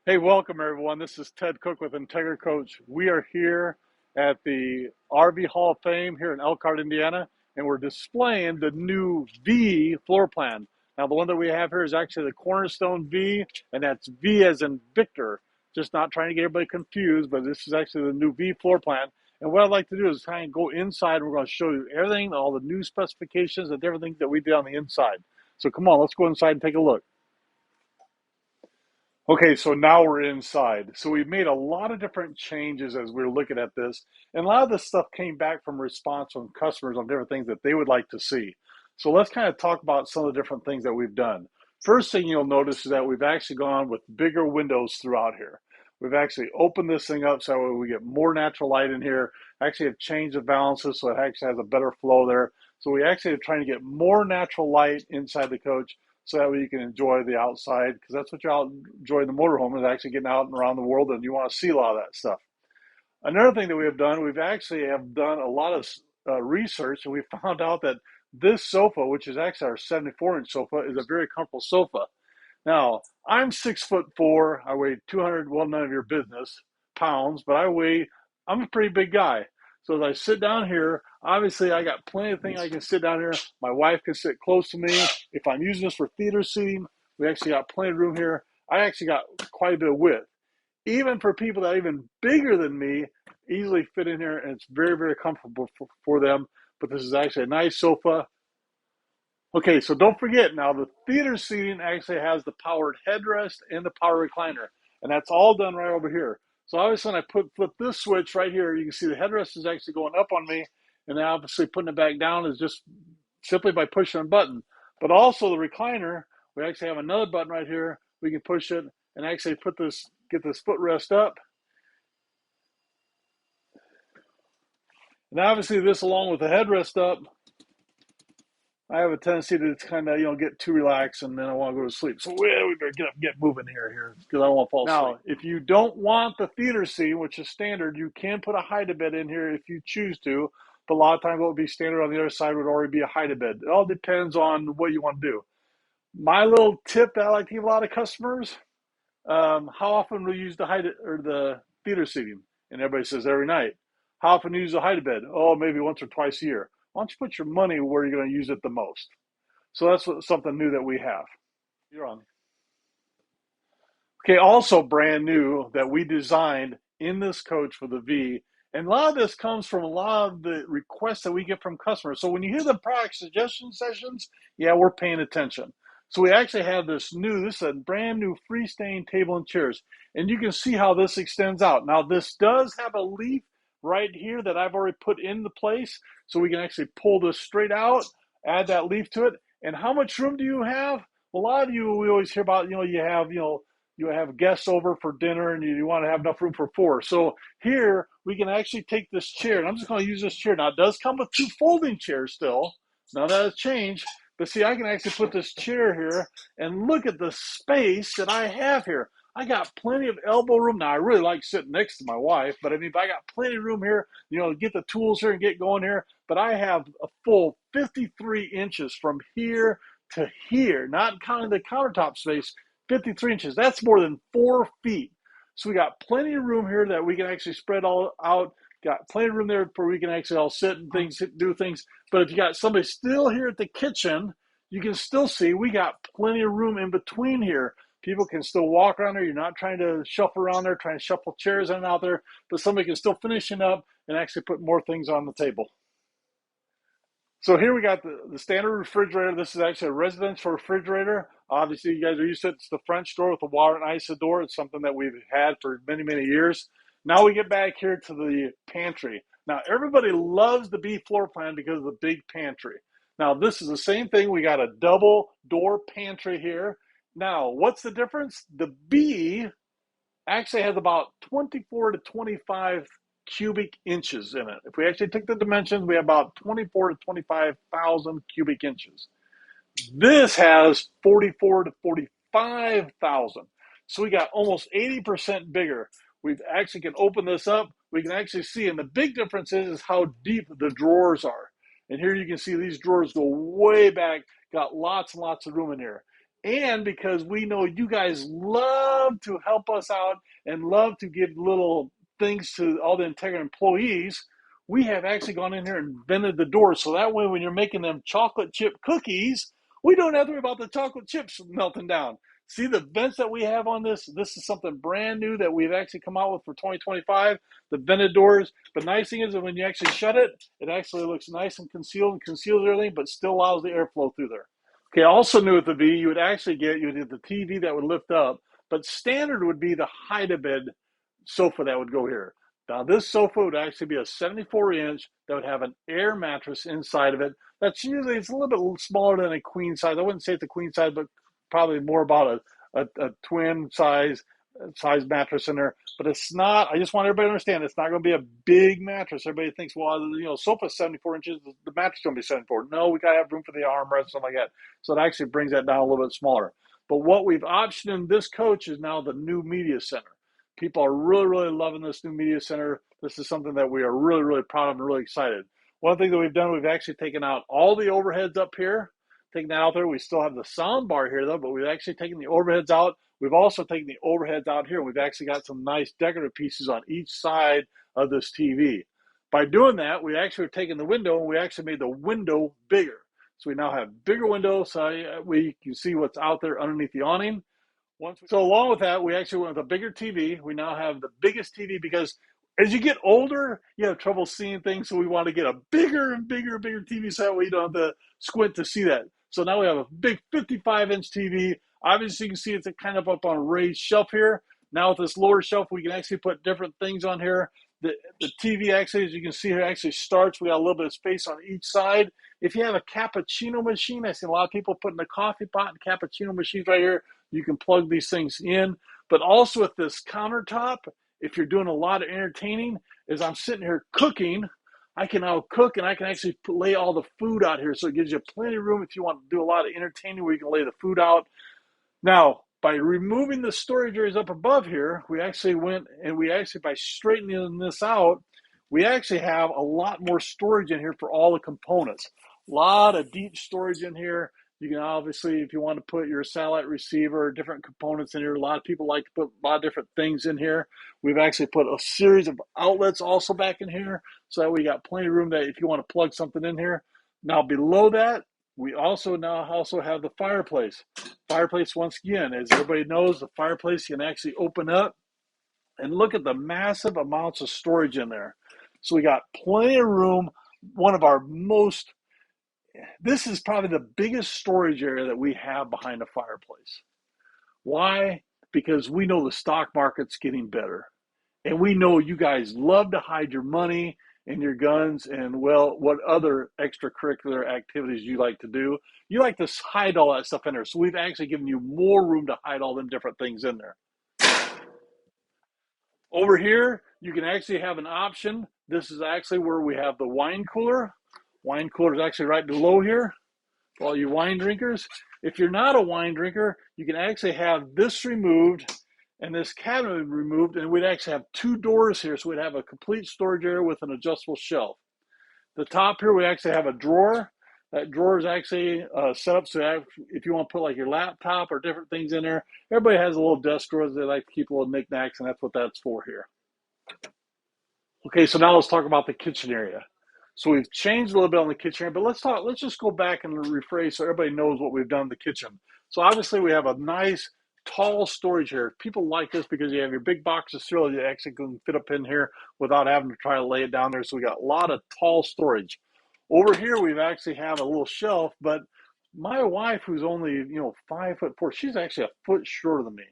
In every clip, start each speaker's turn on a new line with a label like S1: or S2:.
S1: Hey, welcome everyone. This is Ted Cook with Entegra Coach. We are here at the RV Hall of Fame here in Elkhart, Indiana, and we're displaying the new V floor plan. Now, the one that we have here is actually the Cornerstone V, and that's V as in Victor. Just not trying to get everybody confused, but this is actually the new V floor plan. And what I'd like to do is kind of go inside, and we're going to show you everything, all the new specifications and everything that we did on the inside. So come on, let's go inside and take a look. Okay, so now we're inside. So we've made a lot of different changes as we're looking at this. And a lot of this stuff came back from response from customers on different things that they would like to see. So let's kind of talk about some of the different things that we've done. First thing you'll notice is that we've actually gone with bigger windows throughout here. We've actually opened this thing up so we get more natural light in here. Actually have changed the balances so it actually has a better flow there. So we actually are trying to get more natural light inside the coach so that way you can enjoy the outside, because that's what you're enjoying the motorhome is actually getting out and around the world, and you want to see a lot of that stuff. Another thing that we have done, we've actually have done a lot of research, and we found out that this sofa, which is actually our 74-inch sofa, is a very comfortable sofa. Now, I'm 6'4". I weigh 200, well, none of your business, pounds, but I'm a pretty big guy. So as I sit down here, obviously I got plenty of things I can sit down here. My wife can sit close to me. If I'm using this for theater seating, we actually got plenty of room here. I actually got quite a bit of width. Even for people that are even bigger than me, easily fit in here, and it's very, very comfortable for them. But this is actually a nice sofa. Okay, so don't forget now the theater seating actually has the powered headrest and the power recliner, and that's all done right over here. So obviously when I flip this switch right here, you can see the headrest is actually going up on me, and then obviously putting it back down is just simply by pushing a button. But also the recliner, we actually have another button right here. We can push it and actually get this footrest up. And obviously this along with the headrest up, I have a tendency to kind of, get too relaxed and then I want to go to sleep. So we better get up and get moving here because I don't want to fall asleep. Now, if you don't want the theater seat, which is standard, you can put a hide-a-bed in here if you choose to. But a lot of times what would be standard on the other side would already be a hide-a-bed. It all depends on what you want to do. My little tip that I like to give a lot of customers, how often will you use the theater seating? And everybody says every night. How often do you use the hide-a-bed? Oh, maybe once or twice a year. Why don't you put your money where you're going to use it the most? So that's something new that we have. You're on. Okay, also brand new that we designed in this coach for the V. And a lot of this comes from a lot of the requests that we get from customers. So when you hear the product suggestion sessions, yeah, we're paying attention. So we actually have this is a brand new freestanding table and chairs. And you can see how this extends out. Now this does have a leaf right here that I've already put into place. So we can actually pull this straight out, add that leaf to it. And how much room do you have? A lot of you, we always hear about, you have guests over for dinner and you want to have enough room for four. So here we can actually take this chair, and I'm just going to use this chair. Now it does come with two folding chairs still. Now that has changed, but see, I can actually put this chair here and look at the space that I have here. I got plenty of elbow room. Now I really like sitting next to my wife, but I mean, I got plenty of room here, to get the tools here and get going here. But I have a full 53 inches from here to here, not counting the countertop space, 53 inches. That's more than 4 feet. So we got plenty of room here that we can actually spread all out. Got plenty of room there where we can actually all sit and do things. But if you got somebody still here at the kitchen, you can still see we got plenty of room in between here. People can still walk around there. You're not trying to shuffle around there, trying to shuffle chairs in and out there, but somebody can still finishing up and actually put more things on the table. So here we got the standard refrigerator. This is actually a residential refrigerator. Obviously, you guys are used to it. It's the French door with the water and ice door. It's something that we've had for many, many years. Now we get back here to the pantry. Now, everybody loves the B floor plan because of the big pantry. Now, this is the same thing. We got a double door pantry here. Now, what's the difference? The B actually has about 24 to 25 cubic inches in it. If we actually took the dimensions, we have about 24 to 25,000 cubic inches. This has 44 to 45,000. So we got almost 80% bigger. We actually can open this up. We can actually see, and the big difference is how deep the drawers are. And here you can see these drawers go way back, got lots and lots of room in here. And because we know you guys love to help us out and love to give little things to all the Entegra employees, we have actually gone in here and vented the doors. So that way, when you're making them chocolate chip cookies, we don't have to worry about the chocolate chips melting down. See the vents that we have on this? This is something brand new that we've actually come out with for 2025, the vented doors. But nice thing is that when you actually shut it, it actually looks nice and conceals everything, but still allows the airflow through there. Okay, also new with the V, you would get the TV that would lift up, but standard would be the hide-a-bed sofa that would go here. Now this sofa would actually be a 74-inch that would have an air mattress inside of it. It's a little bit smaller than a queen size. I wouldn't say it's a queen size, but probably more about a twin size mattress in there. But it's not, I just want everybody to understand, it's not going to be a big mattress. Everybody thinks, well, sofa's 74 inches, the mattress is going to be 74. No, we got to have room for the armrest, something like that. So it actually brings that down a little bit smaller. But what we've optioned in this coach is now the new media center. People are really, really loving this new media center. This is something that we are really, really proud of and really excited. One thing that we've done, we've actually taken out all the overheads up here, taken that out there. We still have the sound bar here though, but we've actually taken the overheads out. We've also taken the overheads out here. We've actually got some nice decorative pieces on each side of this TV. By doing that, we actually have taken the window and we actually made the window bigger. So we now have bigger windows so we can see what's out there underneath the awning. So along with that, we actually went with a bigger TV. We now have the biggest TV because as you get older, you have trouble seeing things. So we want to get a bigger and bigger TV so that way you don't have to squint to see that. So now we have a big 55-inch TV. Obviously, you can see it's kind of up on a raised shelf here. Now with this lower shelf, we can actually put different things on here. The TV actually, as you can see here, actually starts. We got a little bit of space on each side. If you have a cappuccino machine, I see a lot of people putting a coffee pot and cappuccino machines right here. You can plug these things in. But also with this countertop, if you're doing a lot of entertaining, as I'm sitting here cooking, I can now cook and I can actually lay all the food out here. So it gives you plenty of room if you want to do a lot of entertaining where you can lay the food out. Now, by removing the storage areas up above here, we actually went and by straightening this out, we actually have a lot more storage in here for all the components. A lot of deep storage in here. You can obviously, if you want to put your satellite receiver, different components in here, a lot of people like to put a lot of different things in here. We've actually put a series of outlets also back in here so that we got plenty of room that if you want to plug something in here. Now below that, we also have the fireplace. Fireplace, once again, as everybody knows, the fireplace can actually open up and look at the massive amounts of storage in there. So we got plenty of room. This is probably the biggest storage area that we have behind the fireplace. Why? Because we know the stock market's getting better. And we know you guys love to hide your money and your guns and, well, what other extracurricular activities you like to do. You like to hide all that stuff in there. So we've actually given you more room to hide all them different things in there. Over here, you can actually have an option. This is actually where we have the wine cooler. Wine cooler is actually right below here for all you wine drinkers. If you're not a wine drinker, you can actually have this removed and this cabinet removed, and we'd actually have two doors here, so we'd have a complete storage area with an adjustable shelf. The top here, we actually have a drawer. That drawer is actually set up so that if you want to put like your laptop or different things in there, everybody has a little desk drawer. They like to keep little knickknacks, and that's what that's for here. Okay, so now let's talk about the kitchen area. So we've changed a little bit on the kitchen area, but let's just go back and rephrase so everybody knows what we've done in the kitchen. So obviously we have a nice tall storage here. People like this because you have your big box of cereal you actually can fit up in here without having to try to lay it down there. So we got a lot of tall storage. Over here we've actually have a little shelf, but my wife, who's only 5'4", she's actually a foot shorter than me.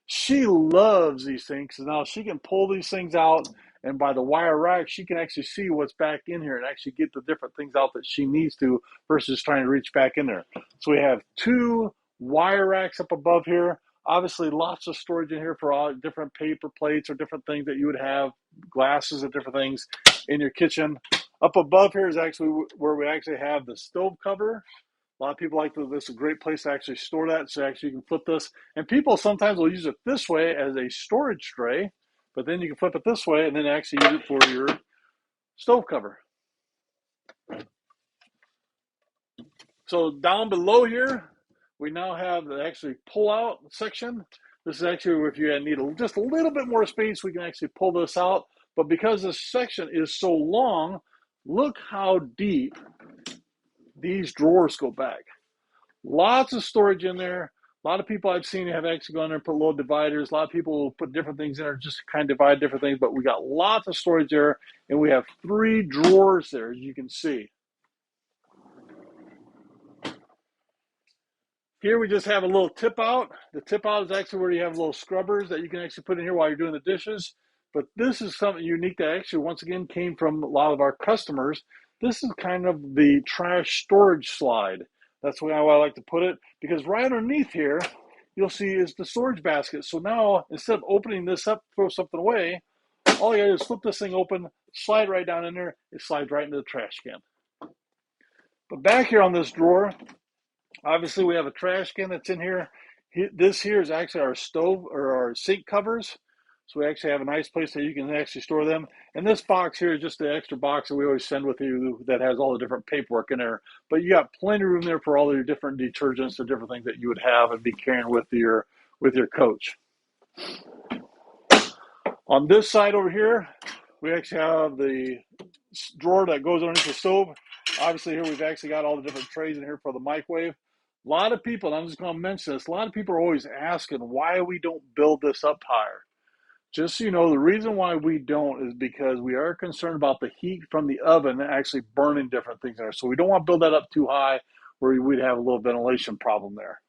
S1: She loves these things, so now she can pull these things out, and by the wire rack, she can actually see what's back in here and actually get the different things out that she needs to versus trying to reach back in there. So we have two wire racks up above here. Obviously, lots of storage in here for all different paper plates or different things that you would have, glasses and different things in your kitchen. Up above here is actually where we actually have the stove cover. A lot of people like this. It's a great place to actually store that. So actually you can flip this. And people sometimes will use it this way as a storage tray, but then you can flip it this way and then actually use it for your stove cover. So down below here, we now have the actually pull out section. This is actually where if you need just a little bit more space, we can actually pull this out. But because this section is so long, look how deep these drawers go back. Lots of storage in there. A lot of people I've seen have actually gone there and put little dividers. A lot of people will put different things in there, just kind of divide different things. But we got lots of storage there, and we have 3 drawers there, as you can see. Here we just have a little tip out. The tip out is actually where you have little scrubbers that you can actually put in here while you're doing the dishes. But this is something unique that actually, once again, came from a lot of our customers. This is kind of the trash storage slide. That's how I like to put it, because right underneath here, you'll see is the storage basket. So now, instead of opening this up, throw something away, all you gotta do is flip this thing open, slide right down in there, it slides right into the trash can. But back here on this drawer, obviously we have a trash can that's in here. This here is actually our stove or our sink covers. So we actually have a nice place that you can actually store them. And this box here is just the extra box that we always send with you that has all the different paperwork in there. But you got plenty of room there for all of your different detergents, the different things that you would have and be carrying with your coach. On this side over here, we actually have the drawer that goes underneath the stove. Obviously here we've actually got all the different trays in here for the microwave. A lot of people, and I'm just going to mention this, a lot of people are always asking why we don't build this up higher. Just so you know, the reason why we don't is because we are concerned about the heat from the oven actually burning different things there. So we don't want to build that up too high where we'd have a little ventilation problem there.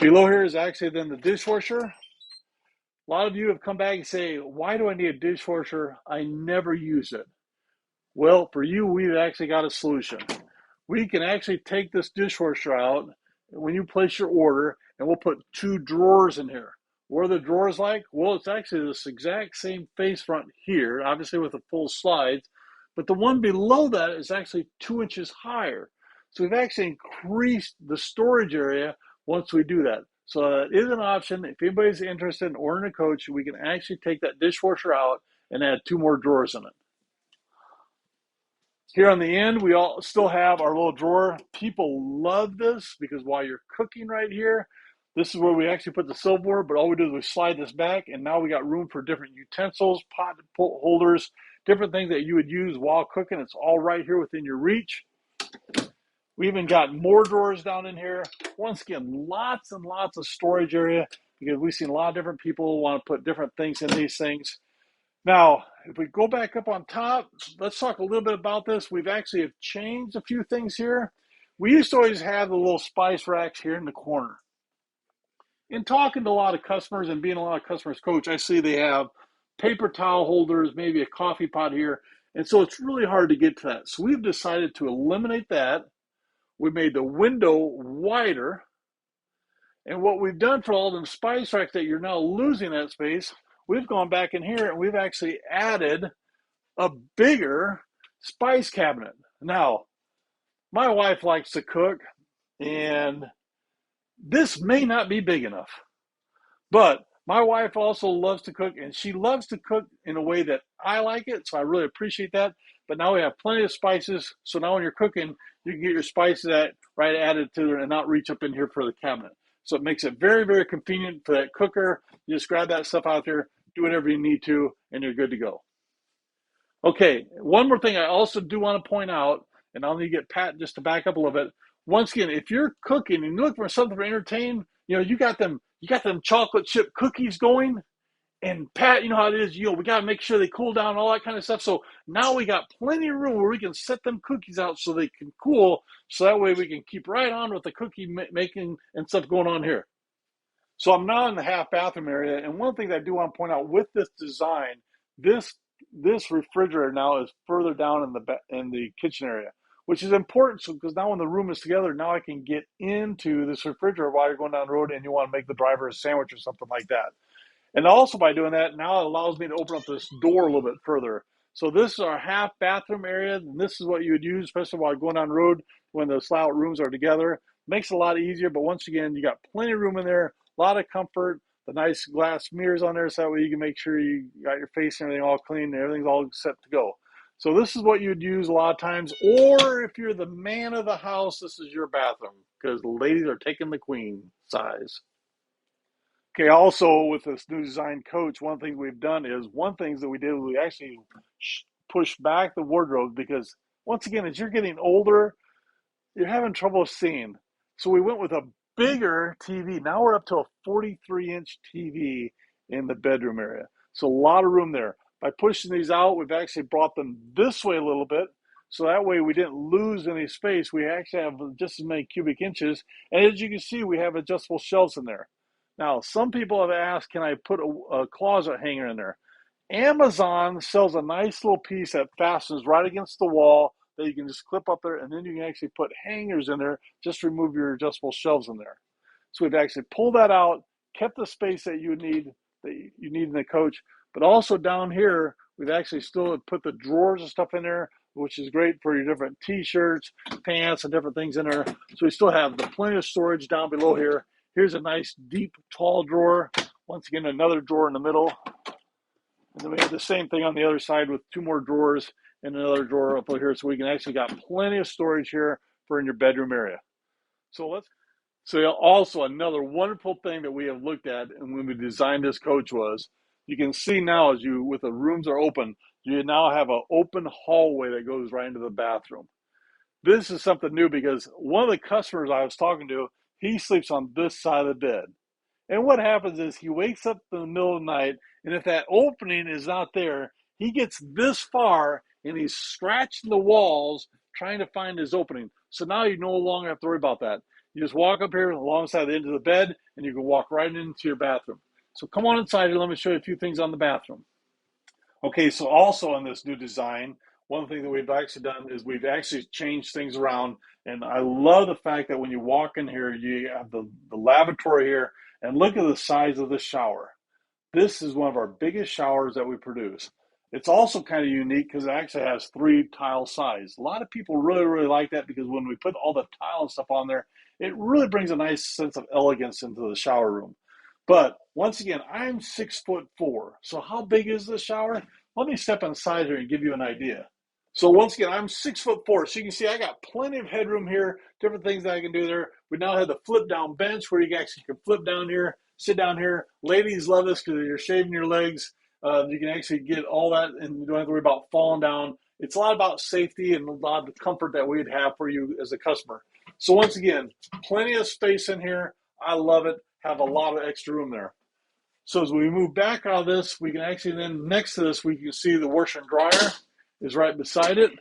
S1: Below here is actually then the dishwasher. A lot of you have come back and say, why do I need a dishwasher? I never use it. Well, for you, we've actually got a solution. We can actually take this dishwasher out when you place your order, and we'll put 2 drawers in here. What are the drawers like? Well, it's actually this exact same face front here, obviously with the full slides, but the one below that is actually 2 inches higher. So we've actually increased the storage area once we do that. So that is an option. If anybody's interested in ordering a coach, we can actually take that dishwasher out and add 2 more drawers in it. Here on the end, we all still have our little drawer. People love this because while you're cooking right here, this is where we actually put the silverware, but all we do is we slide this back, and now we got room for different utensils, pot holders, different things that you would use while cooking. It's all right here within your reach. We even got more drawers down in here. Once again, lots and lots of storage area because we've seen a lot of different people want to put different things in these things. Now, if we go back up on top, let's talk a little bit about this. We've actually changed a few things here. We used to always have the little spice racks here in the corner. In talking to a lot of customers and being a lot of customers' coach, I see they have paper towel holders, maybe a coffee pot here. And so it's really hard to get to that. So we've decided to eliminate that. We made the window wider. And what we've done for all them spice racks that you're now losing that space, we've gone back in here and we've actually added a bigger spice cabinet. Now, my wife likes to cook, and this may not be big enough, but my wife also loves to cook, and she loves to cook in a way that I like it, so I really appreciate that. But now we have plenty of spices, so now when you're cooking, you can get your spices right added to it and not reach up in here for the cabinet. So it makes it very, very convenient for that cooker. You just grab that stuff out there, do whatever you need to, and you're good to go. Okay, one more thing I also do want to point out, and I'll need to get Pat just to back up a little bit. Once again, if you're cooking and you look for something to entertain, you got them chocolate chip cookies going, and Pat, you know how it is, we got to make sure they cool down and all that kind of stuff. So now we got plenty of room where we can set them cookies out so they can cool, so that way we can keep right on with the cookie making and stuff going on here. So I'm now in the half bathroom area, and one thing that I do want to point out with this design, this refrigerator now is further down in the kitchen area, which is important because now when the room is together, now I can get into this refrigerator while you're going down the road and you want to make the driver a sandwich or something like that. And also by doing that, now it allows me to open up this door a little bit further. So this is our half bathroom area, and this is what you would use, especially while going down the road when the slide rooms are together. Makes it a lot easier, but once again, you got plenty of room in there, a lot of comfort, the nice glass mirrors on there, so that way you can make sure you got your face and everything all clean and everything's all set to go. So this is what you'd use a lot of times, or if you're the man of the house, this is your bathroom. because the ladies are taking the queen size. Okay, also with this new design coach, one thing we've done is we actually pushed back the wardrobe because once again, as you're getting older, you're having trouble seeing. So we went with a bigger TV. Now we're up to a 43-inch TV in the bedroom area. So a lot of room there. By pushing these out, we've actually brought them this way a little bit. So that way we didn't lose any space. We actually have just as many cubic inches. And as you can see, we have adjustable shelves in there. Now, some people have asked, can I put a closet hanger in there? Amazon sells a nice little piece that fastens right against the wall that you can just clip up there, and then you can actually put hangers in there. Just remove your adjustable shelves in there. So we've actually pulled that out, kept the space that you need in the coach, but also down here, we've actually still put the drawers and stuff in there, which is great for your different t-shirts, pants, and different things in there. So we still have plenty of storage down below here. Here's a nice, deep, tall drawer. Once again, another drawer in the middle. And then we have the same thing on the other side with two more drawers and another drawer up here. So we can actually got plenty of storage here for in your bedroom area. So also another wonderful thing that we have looked at and when we designed this coach was, you can see now with the rooms are open, you now have an open hallway that goes right into the bathroom. This is something new because one of the customers I was talking to, he sleeps on this side of the bed. And what happens is he wakes up in the middle of the night, and if that opening is not there, he gets this far and he's scratching the walls trying to find his opening. So now you no longer have to worry about that. You just walk up here alongside the end of the bed and you can walk right into your bathroom. So come on inside here. Let me show you a few things on the bathroom. Okay, so also in this new design, one thing that we've actually done is we've actually changed things around. And I love the fact that when you walk in here, you have the lavatory here. And look at the size of the shower. This is one of our biggest showers that we produce. It's also kind of unique because it actually has 3 tile size. A lot of people really, really like that because when we put all the tile and stuff on there, it really brings a nice sense of elegance into the shower room. But once again, I'm 6'4". So how big is this shower? Let me step inside here and give you an idea. So once again, I'm 6'4". So you can see I got plenty of headroom here, different things that I can do there. We now have the flip down bench where you actually can flip down here, sit down here. Ladies love this because you're shaving your legs. You can actually get all that and you don't have to worry about falling down. It's a lot about safety and a lot of the comfort that we'd have for you as a customer. So once again, plenty of space in here. I love it. Have a lot of extra room there. So as we move back out of this, we can actually then next to this, we can see the washer and dryer is right beside it.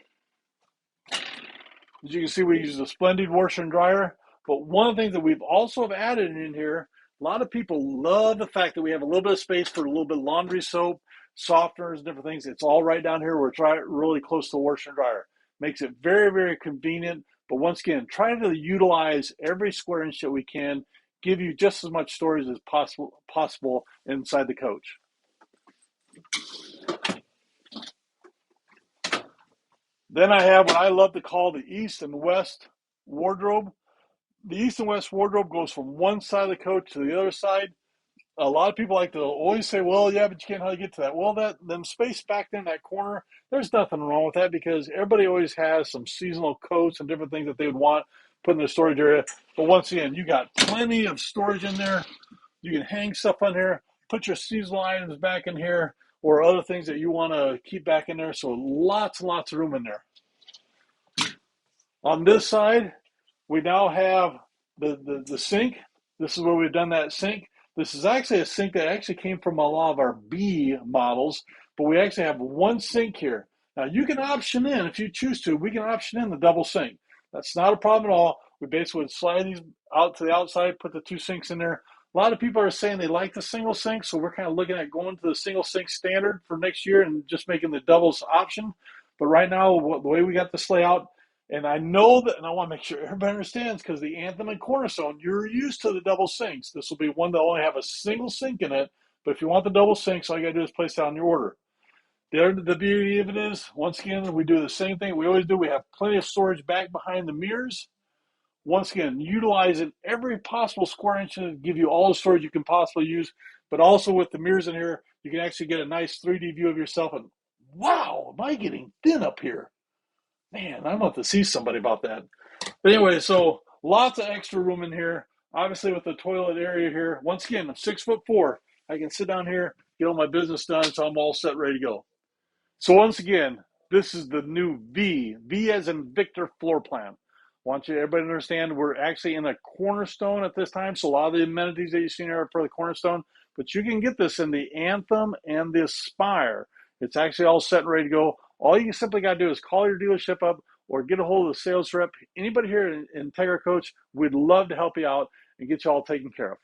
S1: As you can see, we use a splendid washer and dryer. But one of the things that we've also have added in here, a lot of people love the fact that we have a little bit of space for a little bit of laundry soap, softeners, different things. It's all right down here. We're really close to the washer and dryer. Makes it very, very convenient. But once again, try to utilize every square inch that we can, give you just as much storage as possible inside the coach. Then I have what I love to call the East and West wardrobe. The East and West wardrobe goes from one side of the coach to the other side. A lot of people like to always say, well, yeah, but you can't hardly get to that. Well, them space back there in that corner, there's nothing wrong with that because everybody always has some seasonal coats and different things that they would want put in the storage area. But once again, you got plenty of storage in there. You can hang stuff on here, put your seasonal items back in here, or other things that you want to keep back in there. So lots and lots of room in there. On this side, we now have the sink. This is where we've done that sink. This is actually a sink that actually came from a lot of our B models, but we actually have one sink here. Now you can option in, if you choose to, we can option in the double sink. That's not a problem at all. We basically would slide these out to the outside, put the 2 sinks in there. A lot of people are saying they like the single sink, so we're kind of looking at going to the single sink standard for next year and just making the doubles option. But right now, the way we got this layout, and I know that, and I want to make sure everybody understands, because the Anthem and Cornerstone, you're used to the double sinks. This will be one that only have a single sink in it, but if you want the double sinks, all you got to do is place it on your order. The beauty of it is, once again, we do the same thing we always do. We have plenty of storage back behind the mirrors. Once again, utilizing every possible square inch to give you all the storage you can possibly use, but also with the mirrors in here, you can actually get a nice 3D view of yourself, and wow, am I getting thin up here? Man, I'm going to have to see somebody about that. But anyway, so Lots of extra room in here. Obviously, with the toilet area here. Once again, I'm 6'4". I can sit down here, get all my business done, so I'm all set, ready to go. So once again, this is the new V as in Victor floor plan. I want you everybody to understand we're actually in a Cornerstone at this time, so a lot of the amenities that you've seen are for the Cornerstone, but you can get this in the Anthem and the Aspire. It's actually all set and ready to go. All you simply got to do is call your dealership up or get a hold of the sales rep. Anybody here in Entegra Coach, we'd love to help you out and get you all taken care of.